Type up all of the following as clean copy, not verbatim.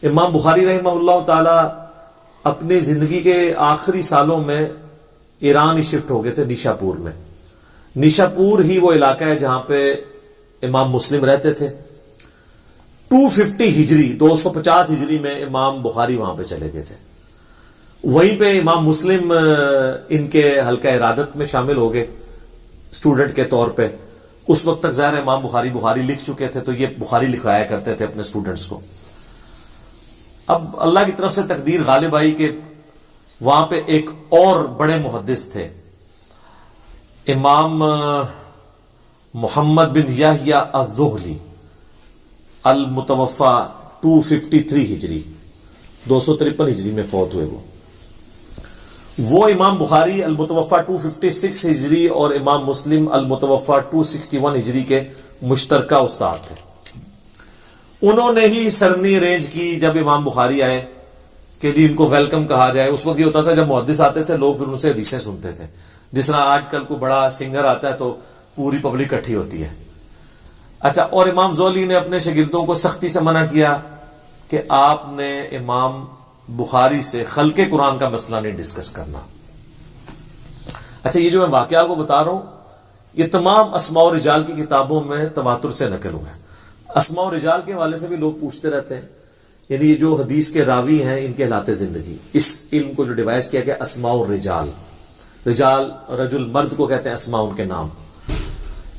امام بخاری رحمہ اللہ تعالی اپنی زندگی کے آخری سالوں میں ایران ہی شفٹ ہو گئے تھے، نیشا پور میں۔ نیشا پور ہی وہ علاقہ ہے جہاں پہ امام مسلم رہتے تھے۔ 250 ہجری 250 ہجری میں امام بخاری وہاں پہ چلے گئے تھے۔ وہیں پہ امام مسلم ان کے حلقہ ارادت میں شامل ہو گئے اسٹوڈنٹ کے طور پہ۔ اس وقت تک ظاہر امام بخاری لکھ چکے تھے، تو یہ بخاری لکھوایا کرتے تھے اپنے اسٹوڈنٹس کو۔ اب اللہ کی طرف سے تقدیر غالب آئی کہ وہاں پہ ایک اور بڑے محدث تھے، امام محمد بن یحییٰ الذہلی المتوفی 253 ہجری 253 ہجری میں فوت ہوئے۔ وہ امام بخاری المتوفی 256 ہجری اور امام مسلم المتوفی 261 ہجری کے مشترکہ استاد تھے۔ انہوں نے ہی سرنی ارینج کی جب امام بخاری آئے کہ جی ان کو ویلکم کہا جائے۔ اس وقت یہ ہوتا تھا جب محدث آتے تھے لوگ پھر ان سے حدیثیں سنتے تھے، جس طرح آج کل کو بڑا سنگر آتا ہے تو پوری پبلک اکٹھی ہوتی ہے۔ اچھا، اور امام زولی نے اپنے شاگردوں کو سختی سے منع کیا کہ آپ نے امام بخاری سے خلق قرآن کا مسئلہ نہیں ڈسکس کرنا۔ اچھا، یہ جو میں واقعہ کو بتا رہا ہوں یہ تمام اسماء و رجال کی کتابوں میں تواتر سے نقل ہوا ہے۔ اسماء و رجال کے حوالے سے بھی لوگ پوچھتے رہتے ہیں، یعنی یہ جو حدیث کے راوی ہیں ان کے حالات زندگی، اس علم کو جو ڈیوائز کیا گیا اسماء الرجال، رجال رجل مرد کو کہتے ہیں، اسماء ان کے نام۔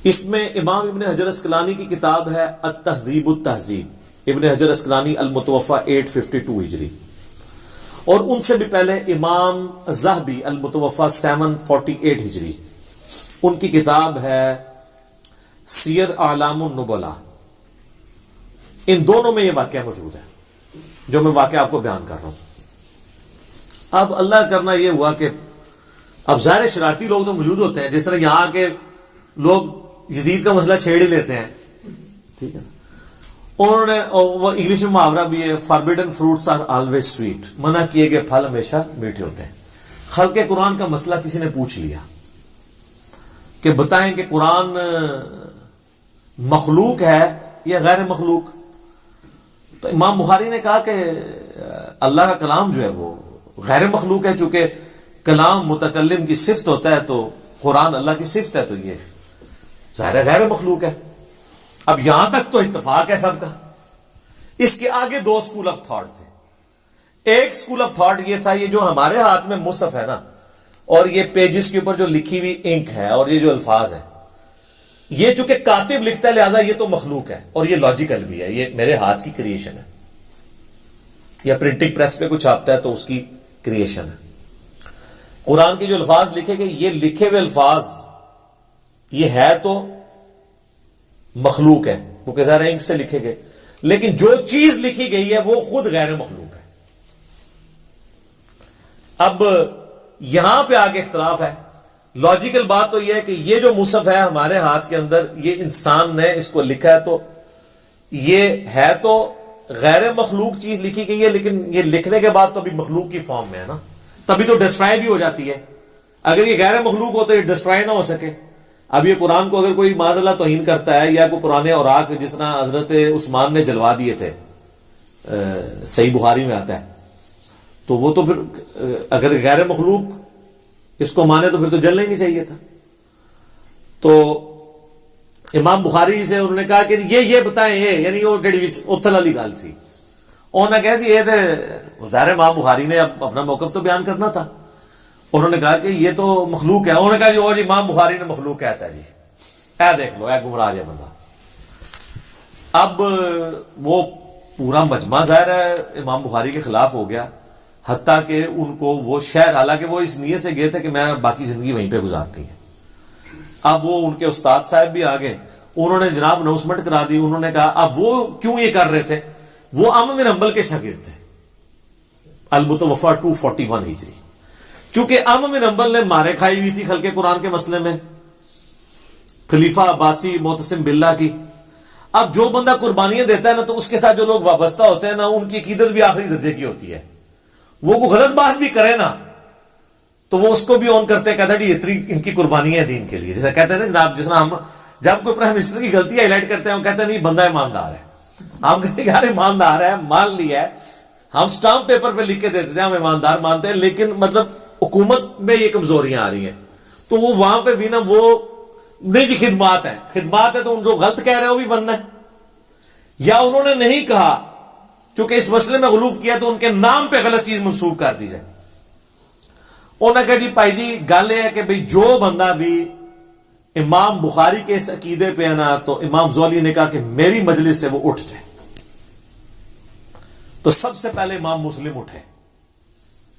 اس میں امام ابن حجر اسقلانی کی کتاب ہے التہذیب التہذیب، ابن حجر اسقلانی المتوفی 852 ہجری، اور ان سے بھی پہلے امام ذہبی المتوفی 748 ہجری، ان کی کتاب ہے سیر اعلام النبلاء۔ ان دونوں میں یہ واقعہ موجود ہے جو میں واقعہ آپ کو بیان کر رہا ہوں۔ اب اللہ کرنا یہ ہوا کہ اب ظاہر شرارتی لوگ تو موجود ہوتے ہیں، جس طرح یہاں کے لوگ یزید کا مسئلہ چھیڑ ہی لیتے ہیں، ٹھیک ہے۔ انہوں نے وہ انگلش میں محاورہ بھی ہے، forbidden fruits are always sweet, منع کیے گئے پھل ہمیشہ میٹھے ہوتے ہیں۔ خلق قرآن کا مسئلہ کسی نے پوچھ لیا کہ بتائیں کہ قرآن مخلوق ہے یا غیر مخلوق؟ تو امام بخاری نے کہا کہ اللہ کا کلام جو ہے وہ غیر مخلوق ہے، چونکہ کلام متکلم کی صفت ہوتا ہے تو قرآن اللہ کی صفت ہے، تو یہ ظاہر ہے غیر مخلوق ہے۔ اب یہاں تک تو اتفاق ہے سب کا۔ اس کے آگے دو سکول آف تھاٹ تھے۔ ایک سکول آف تھاٹ یہ تھا، یہ جو ہمارے ہاتھ میں مصحف ہے نا، اور یہ پیجز کے اوپر جو لکھی ہوئی انک ہے اور یہ جو الفاظ ہیں، یہ چونکہ کاتب لکھتا ہے لہذا یہ تو مخلوق ہے، اور یہ لاجیکل بھی ہے، یہ میرے ہاتھ کی کریشن ہے، یا پرنٹنگ پریس پہ کچھ چھاپتا ہے تو اس کی کریشن ہے۔ قرآن کے جو الفاظ لکھے گئے، یہ لکھے ہوئے الفاظ یہ ہے تو مخلوق ہے، کیونکہ ظاہر انک سے لکھے گئے، لیکن جو چیز لکھی گئی ہے وہ خود غیر مخلوق ہے۔ اب یہاں پہ آگے اختلاف ہے۔ لاجیکل بات تو یہ ہے کہ یہ جو مصحف ہے ہمارے ہاتھ کے اندر، یہ انسان نے اس کو لکھا ہے، تو یہ ہے تو غیر مخلوق چیز لکھی گئی ہے، لیکن یہ لکھنے کے بعد تو ابھی مخلوق کی فارم میں ہے نا، تبھی تو ڈسٹرائے بھی ہو جاتی ہے۔ اگر یہ غیر مخلوق ہو تو یہ ڈسٹرائے نہ ہو سکے۔ اب یہ قرآن کو اگر کوئی معاذ اللہ توہین کرتا ہے، یا کوئی پرانے اوراق جس طرح حضرت عثمان نے جلوا دیے تھے، صحیح بخاری میں آتا ہے، تو وہ تو پھر اگر غیر مخلوق اس کو مانے تو پھر تو جلنا ہی نہیں چاہیے تھا۔ تو امام بخاری سے انہوں نے کہا کہ یہ بتائیں، یہ یعنی وہ ڈیڑی وچ اتھل والی گل سی، انہوں نے کہا کہ یہ تو ظاہر امام بخاری نے اب اپنا موقف تو بیان کرنا تھا۔ انہوں نے کہا کہ یہ تو مخلوق ہے۔ انہوں نے کہا جی اور امام بخاری نے مخلوق کہتا ہے، جی اے دیکھ لو، اے گمراہ ہے بندہ۔ اب وہ پورا مجمع ظاہر ہے امام بخاری کے خلاف ہو گیا، حتیٰ کہ ان کو وہ شہر، حالانکہ وہ اس نیت سے گئے تھے کہ میں باقی زندگی وہیں پہ گزارنی ہے۔ اب وہ ان کے استاد صاحب بھی آگے، انہوں نے جناب اناؤنسمنٹ کرا دی۔ انہوں نے کہا اب وہ کیوں یہ کر رہے تھے، وہ عمرو بن حنبل کے شاگرد تھے، المتوفی 241 ہجری۔ چونکہ عمرو بن حنبل نے مارے کھائی ہوئی تھی خلق قرآن کے مسئلے میں، خلیفہ عباسی معتصم باللہ کی۔ اب جو بندہ قربانیاں دیتا ہے نا، تو اس کے ساتھ جو لوگ وابستہ ہوتے ہیں نا، ان کی عقیدت بھی آخری درجے کی ہوتی ہے۔ وہ کوئی غلط بات بھی کرے نا تو وہ اس کو بھی اون کرتے ہیں، کہتے ہیں اتنی ان کی قربانیاں دین کے لیے، جیسے کہتے ہیں نا جناب، جس طرح ہم جب کوئی پرائم منسٹر کی غلطی ہائی لائٹ کرتے ہیں، وہ کہتے ہیں نہیں بندہ ایماندار ہے، ہم کہتے ہیں یار ایماندار ہے، مان لیا ہے، ہم سٹامپ پیپر پہ لکھ کے دیتے تھے ہم ایماندار مانتے ہیں، لیکن مطلب حکومت میں یہ کمزوریاں آ رہی ہیں، تو وہ وہاں پہ بھی نا وہ نہیں جی خدمات ہے تو ان کو غلط کہہ رہے ہیں وہ بھی بننا ہے، یا انہوں نے نہیں کہا چونکہ اس مسئلے میں غلوف کیا تو ان کے نام پہ غلط چیز منسوب کر دی جائے۔ انہوں نے کہا جی بھائی جی گل یہ ہے کہ بھائی جو بندہ بھی امام بخاری کے اس عقیدے پہ ہے نا، تو امام زولی نے کہا کہ میری مجلس سے وہ اٹھ جائے۔ تو سب سے پہلے امام مسلم اٹھے،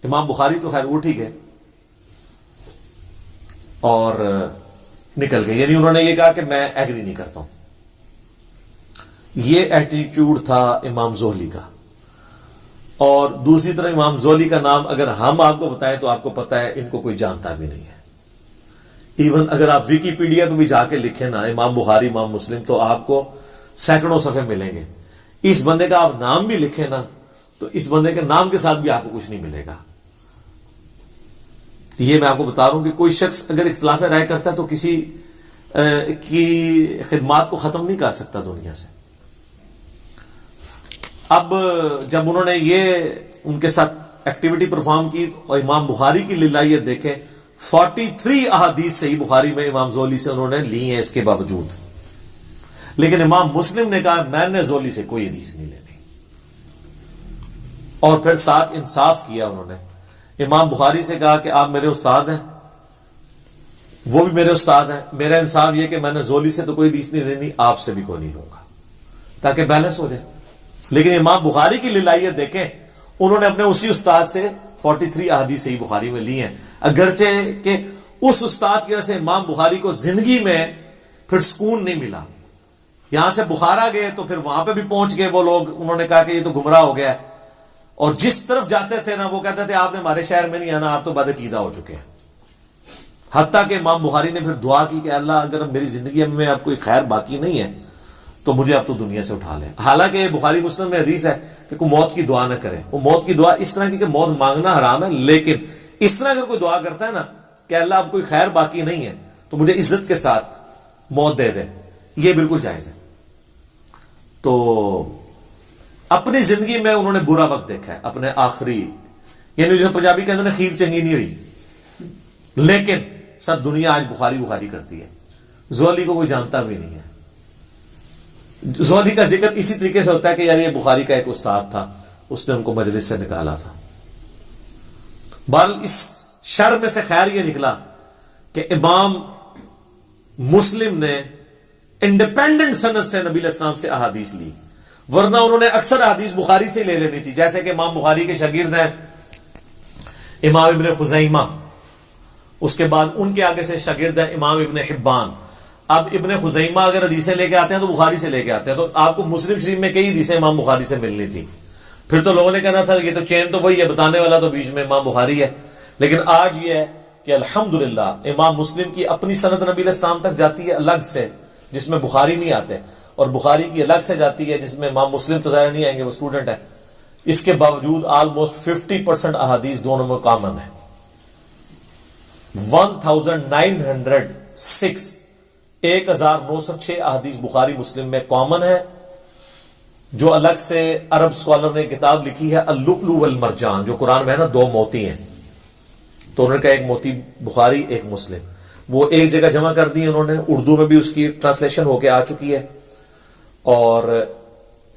امام بخاری تو خیر اٹھ ہی گئے اور نکل گئے، یعنی انہوں نے یہ کہا کہ میں ایگری نہیں کرتا ہوں۔ یہ ایٹیٹیوڈ تھا امام زولی کا۔ اور دوسری طرف امام زولی کا نام اگر ہم آپ کو بتائیں تو آپ کو پتا ہے ان کو کوئی جانتا بھی نہیں ہے۔ ایون اگر آپ ویکیپیڈیا پہ بھی جا کے لکھیں نا امام بخاری امام مسلم تو آپ کو سینکڑوں صفحے ملیں گے، اس بندے کا آپ نام بھی لکھیں نا تو اس بندے کے نام کے ساتھ بھی آپ کو کچھ نہیں ملے گا۔ یہ میں آپ کو بتا رہا ہوں کہ کوئی شخص اگر اختلاف رائے کرتا ہے تو کسی کی خدمات کو ختم نہیں کر سکتا دنیا سے۔ اب جب انہوں نے یہ ان کے ساتھ ایکٹیویٹی پرفارم کی اور امام بخاری کی للہیت دیکھیں، 43 احادیث صحیح بخاری میں امام زولی سے انہوں نے لی ہیں اس کے باوجود، لیکن امام مسلم نے کہا میں نے زولی سے کوئی حدیث نہیں لینی، اور پھر ساتھ انصاف کیا انہوں نے۔ امام بخاری سے کہا کہ آپ میرے استاد ہیں، وہ بھی میرے استاد ہیں، میرا انصاف یہ کہ میں نے زولی سے تو کوئی حدیث نہیں لینی، آپ سے بھی کوئی نہیں ہوگا، تاکہ بیلنس ہو جائے۔ لیکن امام بخاری کی للہیت دیکھیں، انہوں نے اپنے اسی استاد سے 43 احادیث صحیح بخاری میں لی ہیں، اگرچہ کہ اس استاد کی وجہ سے امام بخاری کو زندگی میں پھر سکون نہیں ملا۔ یہاں سے بخارا گئے تو پھر وہاں پہ بھی پہنچ گئے وہ لوگ، انہوں نے کہا کہ یہ تو گمراہ ہو گیا ہے، اور جس طرف جاتے تھے نا وہ کہتے تھے آپ نے ہمارے شہر میں نہیں آنا، آپ تو بدعقیدہ ہو چکے ہیں۔ حتیٰ کہ امام بخاری نے پھر دعا کی کہ اللہ اگر میری زندگی میں اب کوئی خیر باقی نہیں ہے تو مجھے اب تو دنیا سے اٹھا لے۔ حالانکہ بخاری مسلم میں حدیث ہے کہ کوئی موت کی دعا نہ کرے، وہ موت کی دعا اس طرح کی کہ موت مانگنا حرام ہے، لیکن اس طرح اگر کوئی دعا کرتا ہے نا کہ اللہ اب کوئی خیر باقی نہیں ہے تو مجھے عزت کے ساتھ موت دے دے، یہ بالکل جائز ہے۔ تو اپنی زندگی میں انہوں نے برا وقت دیکھا ہے، اپنے آخری، یعنی جو پنجابی کہتے ہیں نا خیر چنگی نہیں ہوئی، لیکن سب دنیا آج بخاری کرتی ہے، زولی کو کوئی جانتا بھی نہیں ہے۔ زولی کا ذکر اسی طریقے سے ہوتا ہے کہ یار یہ بخاری کا ایک استاد تھا، اس نے ان کو مجلس سے نکالا تھا۔ بہرحال اس شر میں سے خیر یہ نکلا کہ امام مسلم نے انڈیپینڈنٹ سند سے نبی علیہ السلام سے احادیث لی، ورنہ انہوں نے اکثر احادیث بخاری سے لے لینی تھی۔ جیسے کہ امام بخاری کے شاگرد ہیں امام ابن خزیمہ، اس کے بعد ان کے آگے سے شاگرد ہیں امام ابن حبان۔ اب ابن خزیمہ اگر حدیثیں لے کے آتے ہیں تو بخاری سے لے کے آتے ہیں، تو آپ کو مسلم شریف میں کئی حدیثیں امام بخاری سے ملنی تھی، پھر تو لوگوں نے کہنا تھا یہ تو چین تو وہی ہے، بتانے والا تو بیچ میں امام بخاری ہے۔ لیکن آج یہ ہے کہ الحمدللہ امام مسلم کی اپنی سند نبی علیہ السلام تک جاتی ہے الگ سے، جس میں بخاری نہیں آتے، اور بخاری کی الگ سے جاتی ہے جس میں امام مسلم تو ظاہر نہیں آئیں گے، وہ اسٹوڈنٹ ہے۔ اس کے باوجود آلموسٹ 50% احادیث دونوں میں کامن ہے۔ 1906 احادیث بخاری مسلم میں کامن ہے، جو الگ سے عرب اسکالر نے کتاب لکھی ہے اللؤلؤ والمرجان، جو قرآن میں ہے نا 2 موتی ہیں، تو انہوں نے کہا ایک موتی بخاری ایک مسلم، وہ ایک جگہ جمع کر دی انہوں نے، اردو میں بھی اس کی ٹرانسلیشن ہو کے آ چکی ہے۔ اور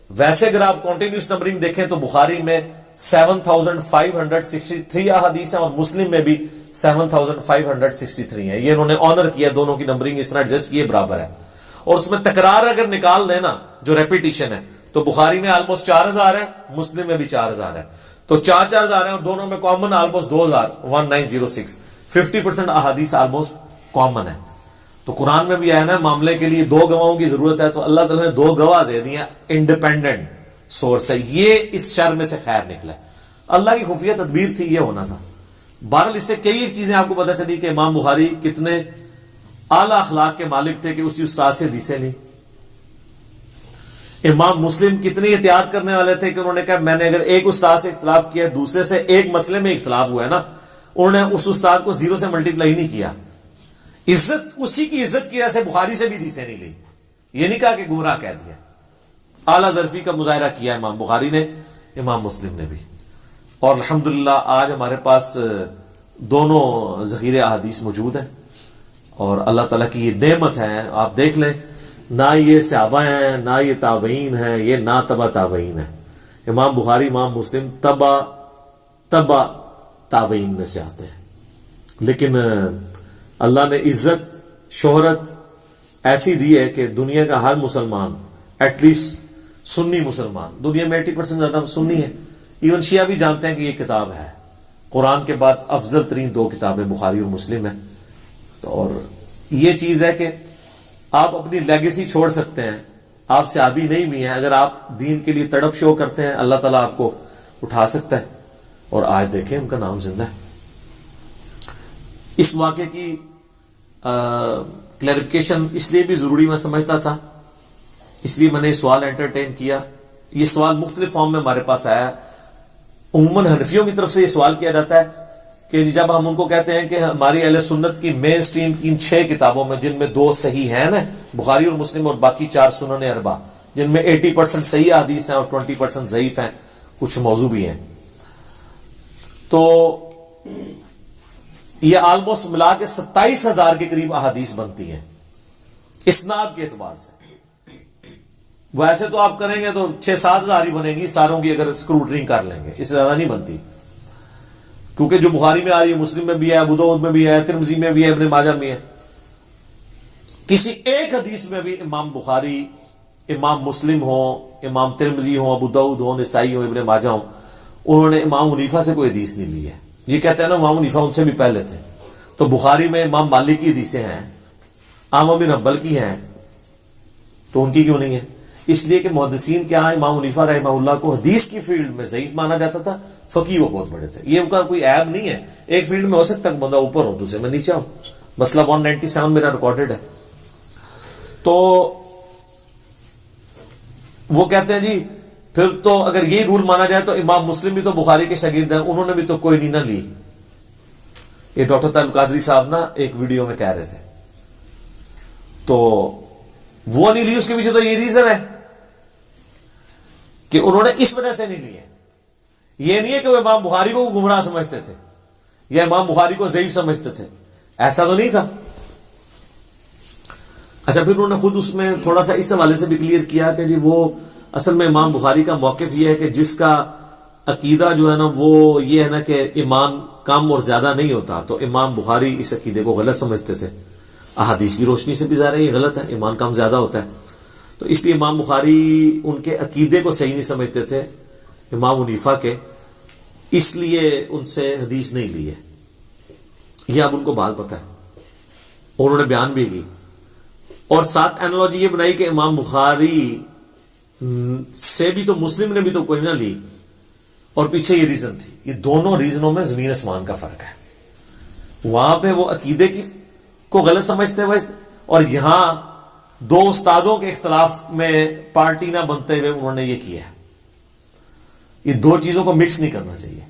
ویسے اگر آپ کنٹینیوس نمبرنگ دیکھیں تو بخاری میں 7563 احادیث ہیں اور مسلم میں بھی 7563 ہیں۔ یہ انہوں نے آنر کیا، دونوں کی نمبرنگ اس طرح ایڈجسٹ یہ برابر ہے، اور اس میں تکرار اگر نکال دینا جو ریپیٹیشن ہے تو بخاری میں آلموسٹ 4000 ہے، مسلم میں بھی 4000 ہے، تو 4000 ہیں اور دونوں میں کامن آلموسٹ 1906، 50% احادیث آلموسٹ کامن ہے۔ تو قرآن میں بھی آیا نا معاملے کے لیے 2 گواہوں کی ضرورت ہے، تو اللہ تعالیٰ نے 2 گواہ دے دیا انڈیپینڈنٹ سورس ہے۔ یہ اس شر میں سے خیر نکلا ہے، اللہ کی خفیہ تدبیر تھی، یہ ہونا تھا۔ بہرحال اس سے کئی ایک چیزیں آپ کو پتہ چلی کہ امام بخاری کتنے اعلیٰ اخلاق کے مالک تھے کہ اسی استاد سے حدیثیں لی۔ امام مسلم کتنی احتیاط کرنے والے تھے کہ انہوں نے کہا میں نے اگر ایک استاد سے اختلاف کیا، دوسرے سے ایک مسئلے میں اختلاف ہوا ہے نا، انہوں نے اس استاد کو 0 سے ملٹیپلائی نہیں کیا، عزت اسی کی عزت کی وجہ سے بخاری سے بھی حدیثیں نہیں لی، یہ نہیں کہا کہ گمراہ کہہ دیا۔ اعلیٰ ظرفی کا مظاہرہ کیا امام بخاری نے، امام مسلم نے بھی۔ اور الحمدللہ آج ہمارے پاس دونوں ذخیرے احادیث موجود ہیں، اور اللہ تعالیٰ کی یہ نعمت ہے. آپ دیکھ لیں، نہ یہ صحابہ ہیں، نہ یہ تابعین ہیں، یہ نہ تبع تابعین ہیں. امام بخاری، امام مسلم تبع تابعین میں سے آتے ہیں. لیکن اللہ نے عزت شہرت ایسی دی ہے کہ دنیا کا ہر مسلمان، ایٹ لیسٹ سنی مسلمان، دنیا میں 80% زیادہ سنی ہے، ایون شیعہ بھی جانتے ہیں کہ یہ کتاب ہے. قرآن کے بعد افضل ترین دو کتابیں بخاری اور مسلم ہیں. اور یہ چیز ہے کہ آپ اپنی لیگیسی چھوڑ سکتے ہیں. آپ صحابی نہیں بھی ہیں، اگر آپ دین کے لیے تڑپ شو کرتے ہیں، اللہ تعالیٰ آپ کو اٹھا سکتا ہے. اور آج دیکھیں ان کا نام زندہ ہے. اس واقعے کی کلیریفیکیشن اس لیے بھی ضروری میں سمجھتا تھا، اس لیے میں نے یہ سوال انٹرٹین کیا. یہ سوال مختلف فارم میں ہمارے پاس آیا. عموماً حنفیوں کی طرف سے یہ سوال کیا جاتا ہے کہ جب ہم ان کو کہتے ہیں کہ ہماری اہل سنت کی مین سٹریم کی ان 6 کتابوں میں، جن میں 2 صحیح ہیں نا، بخاری اور مسلم، اور باقی 4 سنن اربع، جن میں 80% صحیح حدیث ہیں اور 20% ضعیف ہیں، کچھ موضوع بھی ہیں، تو یہ آلموسٹ ملا کے 27,000 کے قریب احادیث بنتی ہیں اسناد کے اعتبار سے. ویسے تو آپ کریں گے تو 6-7 ہزار ہی بنے گی ساروں کی، اگر اسکروٹنگ کر لیں گے، اس سے زیادہ نہیں بنتی. کیونکہ جو بخاری میں آ رہی ہے، مسلم میں بھی ہے، ابو داؤد میں بھی ہے، ترمذی میں بھی ہے، ابن ماجہ میں ہے. کسی ایک حدیث میں بھی امام بخاری، امام مسلم ہوں، امام ترمذی ہوں، ابو داؤد ہوں، نسائی ہوں، ابن ماجہ ہوں، انہوں نے امام حنیفہ سے کوئی حدیث نہیں لی ہے. یہ کہتے ہیں نا امام حنیفہ ان سے بھی پہلے تھے. تو بخاری میں امام مالک کی حدیثیں ہیں، احمد بن حنبل کی ہیں، تو ان کی کیوں نہیں ہے؟ اس لیے کہ محدثین کے ہاں امام حنیفہ رحمہ اللہ کو حدیث کی فیلڈ میں ضعیف مانا جاتا تھا، فقیہ وہ بہت بڑے تھے. یہ ان کا کوئی عیب نہیں ہے. ایک فیلڈ میں ہو سکتا ہے بندہ اوپر ہو، دوسرے میں نیچے ہو. مسئلہ 197 میرا ریکارڈڈ ہے. تو وہ کہتے ہیں جی پھر تو اگر یہ رول مانا جائے تو امام مسلم بھی تو بخاری کے شاگرد ہیں، انہوں نے بھی تو کوئی نہیں نہ لی. یہ ڈاکٹر طارق قادری صاحب نا ایک ویڈیو میں کہہ رہے تھے، تو وہ نہیں لی. اس کے پیچھے تو یہ ریزن ہے کہ انہوں نے اس وجہ سے نہیں لی ہے. یہ نہیں ہے کہ وہ امام بخاری کو گمراہ سمجھتے تھے یا امام بخاری کو ضعیف سمجھتے تھے، ایسا تو نہیں تھا. اچھا، پھر انہوں نے خود اس میں تھوڑا سا اس حوالے سے بھی کلیئر کیا کہ جی وہ اصل میں امام بخاری کا موقف یہ ہے کہ جس کا عقیدہ جو ہے نا وہ یہ ہے نا کہ ایمان کم اور زیادہ نہیں ہوتا، تو امام بخاری اس عقیدے کو غلط سمجھتے تھے. احادیث کی روشنی سے بھی ظاہر ہے یہ غلط ہے، ایمان کم زیادہ ہوتا ہے. تو اس لیے امام بخاری ان کے عقیدے کو صحیح نہیں سمجھتے تھے امام حنیفہ کے، اس لیے ان سے حدیث نہیں لی ہے. یہ اب ان کو بات پتہ ہے، انہوں نے بیان بھی کی. اور ساتھ اینالوجی یہ بنائی کہ امام بخاری سے بھی تو مسلم نے بھی تو کوئی نہ لی، اور پیچھے یہ ریزن تھی. یہ دونوں ریزنوں میں زمین آسمان کا فرق ہے. وہاں پہ وہ عقیدے کو غلط سمجھتے ہوئے، اور یہاں 2 استادوں کے اختلاف میں پارٹی نہ بنتے ہوئے انہوں نے یہ کیا ہے. یہ 2 چیزوں کو مکس نہیں کرنا چاہیے.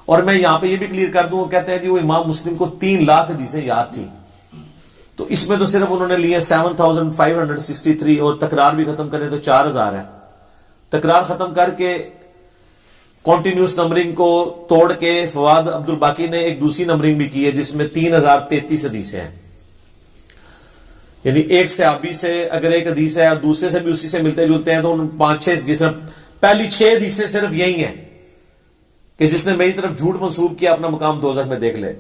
اور میں یہاں پہ یہ بھی کلیئر کر دوں، وہ کہتے ہیں جی وہ امام مسلم کو 3 لاکھ حدیثیں یاد تھی، تو اس میں تو صرف انہوں نے لیے 7563، اور تکرار بھی ختم کریں تو 4000 ہے. تکرار ختم کر کے کنٹینیوس نمبرنگ کو توڑ کے فواد عبد الباقی نے ایک دوسری نمبرنگ بھی کی ہے جس میں 3033 حدیثیں ہیں. یعنی ایک صحابی سے اگر ایک حدیث ہے اور دوسرے سے بھی اسی سے ملتے جلتے ہیں تو 5-6 جس پہلی 6 حدیثیں صرف یہی ہیں کہ جس نے میری طرف جھوٹ منسوب کیا اپنا مقام دوزخ میں دیکھ لے.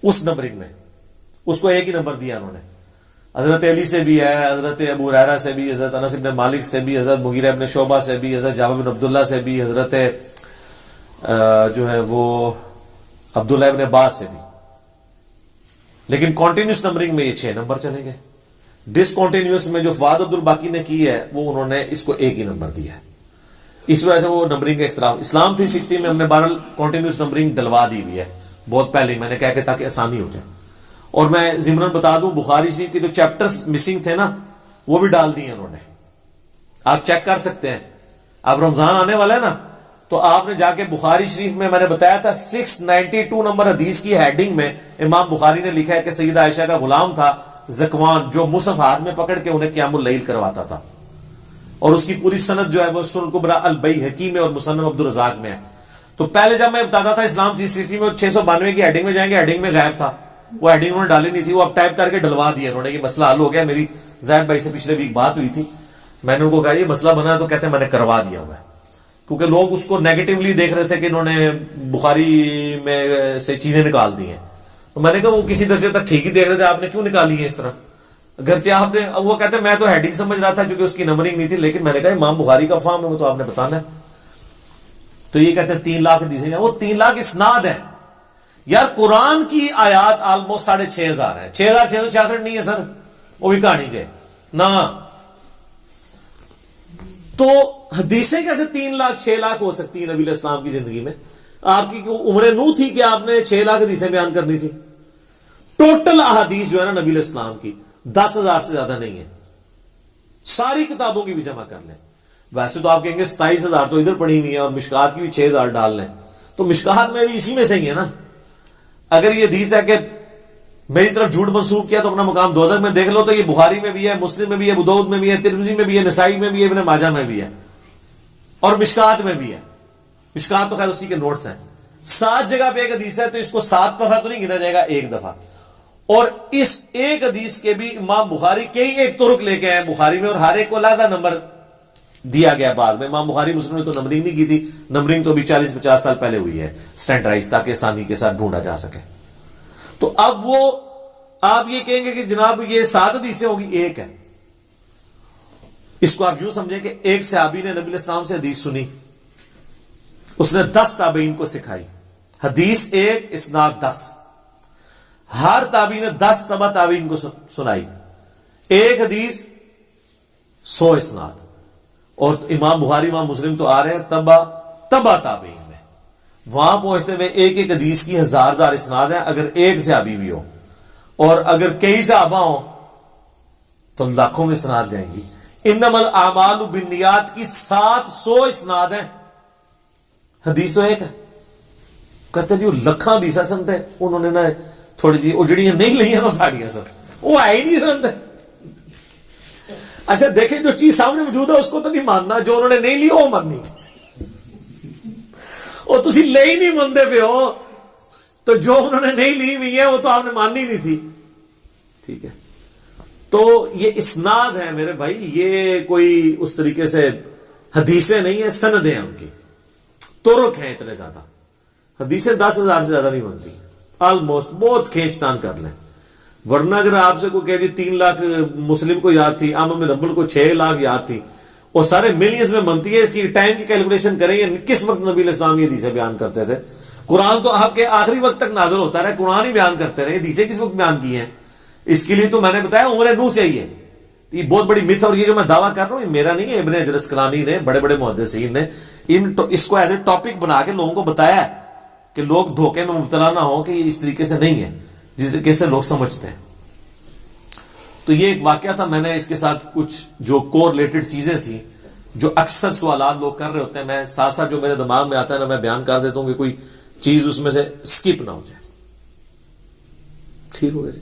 اس نمبرنگ میں اس کو ایک ہی نمبر دیا انہوں نے. حضرت علی سے بھی ہے، حضرت ابو ہریرہ سے بھی، حضرت انس بن مالک سے بھی، حضرت مغیرہ بن شعبہ سے بھی، حضرت جابر بن عبداللہ سے بھی، حضرت جو ہے وہ عبداللہ ابن عباس سے بھی. لیکن کانٹینیوس نمبرنگ میں یہ 6 نمبر چلے گئے. ڈسکنٹینیوس میں جو فواد عبد الباقی نے کی ہے وہ انہوں نے اس کو ایک ہی نمبر دیا ہے. اس وجہ سے وہ نمبرنگ کا اختلاف. اسلام 360 میں ہم نے بہرحال کانٹینیوس نمبرنگ ڈلوا دی ہوئی ہے بہت پہلے، میں نے کہا کہ تاکہ آسانی ہو جائے. اور میں ضمناً بتا دوں بخاری شریف کے جو چیپٹرز مسنگ تھے نا وہ بھی ڈال دیے انہوں نے. آپ چیک کر سکتے ہیں. اب رمضان آنے والا ہے نا، تو آپ نے جا کے بخاری شریف میں نے بتایا تھا 692 نمبر حدیث کی ہیڈنگ میں امام بخاری نے لکھا ہے کہ سیدہ عائشہ کا غلام تھا زکوان، جو مصحف ہاتھ میں پکڑ کے انہیں قیام اللیل کرواتا تھا. اور اس کی پوری سند جو ہے وہ سنن کبریٰ البیہقی میں اور مصنف عبدالرزاق میں ہے. تو پہلے جب میں بتاتا تھا اسلام 360 میں 692 کی ہیڈنگ میں جائیں گے، ہیڈنگ میں غائب تھا، وہ ہیڈنگ انہوں نے ڈالی نہیں تھی، وہ اب ٹائپ کر کے ڈلوا دیا انہوں نے، یہ مسئلہ حل ہو گیا۔ میری زاہد بھائی سے پچھلے ویک بات ہوئی تھی، میں نے ان کو کہا یہ مسئلہ بنا ہے، تو کہتے ہیں میں نے کروا دیا ہوا ہے، کیونکہ لوگ اس کو نیگیٹولی دیکھ رہے تھے کہ انہوں نے بخاری میں سے چیزیں نکال دی ہیں۔ تو میں نے کہا وہ کسی درجے تک ٹھیک ہی دیکھ رہے تھے، آپ نے کیوں نکالی ہیں اس طرح؟ اگرچہ آپ نے، وہ کہتے ہیں میں تو ہیڈنگ سمجھ رہا تھا کیونکہ اس کی نمبرنگ نہیں تھی، لیکن میں نے کہا امام بخاری کا فارم ہے، وہ تو آپ نے بتانا ہے۔ تو یہ کہتے ہیں 3 لاکھ حدیثیں، وہ 3 لاکھ اسناد ہیں یار۔ قرآن کی آیات آلموسٹ 6,500 ہیں، 6,666 نہیں ہے سر، وہ بھی کہانی چاہے نہ۔ تو حدیثیں کیسے 3 لاکھ 6 لاکھ ہو سکتی ہیں نبی علیہ السلام کی زندگی میں؟ آپ کی عمر نو تھی کہ آپ نے 6 لاکھ حدیثیں بیان کرنی تھی؟ ٹوٹل احادیث جو ہے نا نبی علیہ السلام کی 10,000 سے زیادہ نہیں ہے، ساری کتابوں کی بھی جمع کر لیں۔ ویسے تو آپ کہیں گے 27,000 تو ادھر پڑھی ہوئی ہے، اور مشکات کی بھی 6,000 ڈال لیں، تو مشکات میں بھی اسی میں سے ہی ہے نا۔ اگر یہ حدیث ہے کہ میری طرف جھوٹ منسوب کیا تو اپنا مقام دوزخ میں دیکھ لو، تو یہ بخاری میں بھی ہے، مسلم میں بھی ہے، ابو داؤد میں بھی ہے، ترمذی میں بھی ہے، نسائی میں بھی ہے، ابن ماجہ میں بھی ہے، اور مشکات میں بھی ہے۔ مشکات تو خیر اسی کے نوٹس ہیں۔ 7 جگہ پہ ایک حدیث ہے، تو اس کو 7 دفعہ تو نہیں گنا جائے گا، 1 دفعہ۔ اور اس ایک حدیث کے بھی امام بخاری کئی ایک طرق لے کے آئے بخاری میں، اور ہر ایک کو علیحدہ نمبر دیا گیا بعد میں۔ امام بخاری مسلم نے تو نمبرنگ نہیں کی تھی، نمبرنگ تو ابھی 40-50 سال پہلے ہوئی ہے سٹینڈرائز، تاکہ آسانی کے ساتھ ڈھونڈا جا سکے۔ تو اب وہ آپ یہ کہیں گے کہ جناب یہ 7 حدیثیں ہوگی، ایک ہے۔ اس کو آپ یوں سمجھیں کہ ایک صحابی نے نبی علیہ السلام سے حدیث سنی، اس نے 10 تابعین کو سکھائی، حدیث 1 اسناد 10، ہر تابعی نے 10 تبع تابعین کو سنائی، ایک حدیث 100 اسناد۔ اور امام بخاری امام مسلم تو آ رہے ہیں تبع تابعین میں، وہاں پہنچتے ہوئے ایک ایک حدیث کی 1000 اسناد ہیں، اگر ایک صحابی بھی ہو، اور اگر کئی صحابہ ہوں تو لاکھوں میں اسناد جائیں گی۔ انما الاعمال بالنیات کی 700 اسناد ہیں، حدیث تو ایک ہے۔ کہتے جی وہ لکھاں حدیث سنتے ہیں، انہوں نے نا تھوڑی جی وہ جڑیاں نہیں لئی ہیں وہ ساڑیاں سر، وہ آئی نہیں سنتے۔ اچھا دیکھیں جو چیز سامنے موجود ہے اس کو تو نہیں ماننا، جو انہوں نے نہیں لی وہ ماننی، وہ تسی لے ہی نہیں مانتے پہ ہو، تو جو انہوں نے نہیں لی ہوئی ہے وہ تو آپ نے ماننی نہیں تھی، ٹھیک ہے۔ تو یہ اسناد ہے میرے بھائی، یہ کوئی اس طریقے سے حدیثیں نہیں ہیں، سندیں ہیں، ان کی طرق ہیں اتنے زیادہ۔ حدیثیں 10,000 سے زیادہ نہیں بنتی، آلموسٹ بہت کھینچ تان کر لیں، ورنہ اگر آپ سے کوئی کہہ جی 3 لاکھ مسلم کو یاد تھی، عام بن حنبل کو 6 لاکھ یاد تھی، اور سارے ملینز میں بنتی ہے، اس کی ٹائم کی کیلکولیشن کریں گے کس وقت نبی علیہ السلام یہ حدیثیں بیان کرتے تھے۔ قرآن تو آپ کے آخری وقت تک نازل ہوتا رہا، قرآن ہی بیان کرتے رہے، حدیثیں کس وقت بیان کی ہیں؟ اس کے لیے تو میں نے بتایا عمر نوح چاہیے، یہ بہت بڑی مت، اور یہ جو میں دعویٰ کر رہا ہوں یہ میرا نہیں ہے، ابن حجر اسقلانی نے، بڑے بڑے محدثین نے اس کو ایز اے ٹاپک بنا کے لوگوں کو بتایا ہے کہ لوگ دھوکے میں مبتلا نہ ہوں کہ یہ اس طریقے سے نہیں ہے جس طریقے سے لوگ سمجھتے ہیں۔ تو یہ ایک واقعہ تھا، میں نے اس کے ساتھ کچھ جو کو ریلیٹڈ چیزیں تھیں جو اکثر سوالات لوگ کر رہے ہوتے ہیں، میں ساتھ ساتھ جو میرے دماغ میں آتا ہے نا میں بیان کر دیتا ہوں کہ کوئی چیز اس میں سے اسکپ نہ ہو جائے۔ ٹھیک ہو گیا جی؟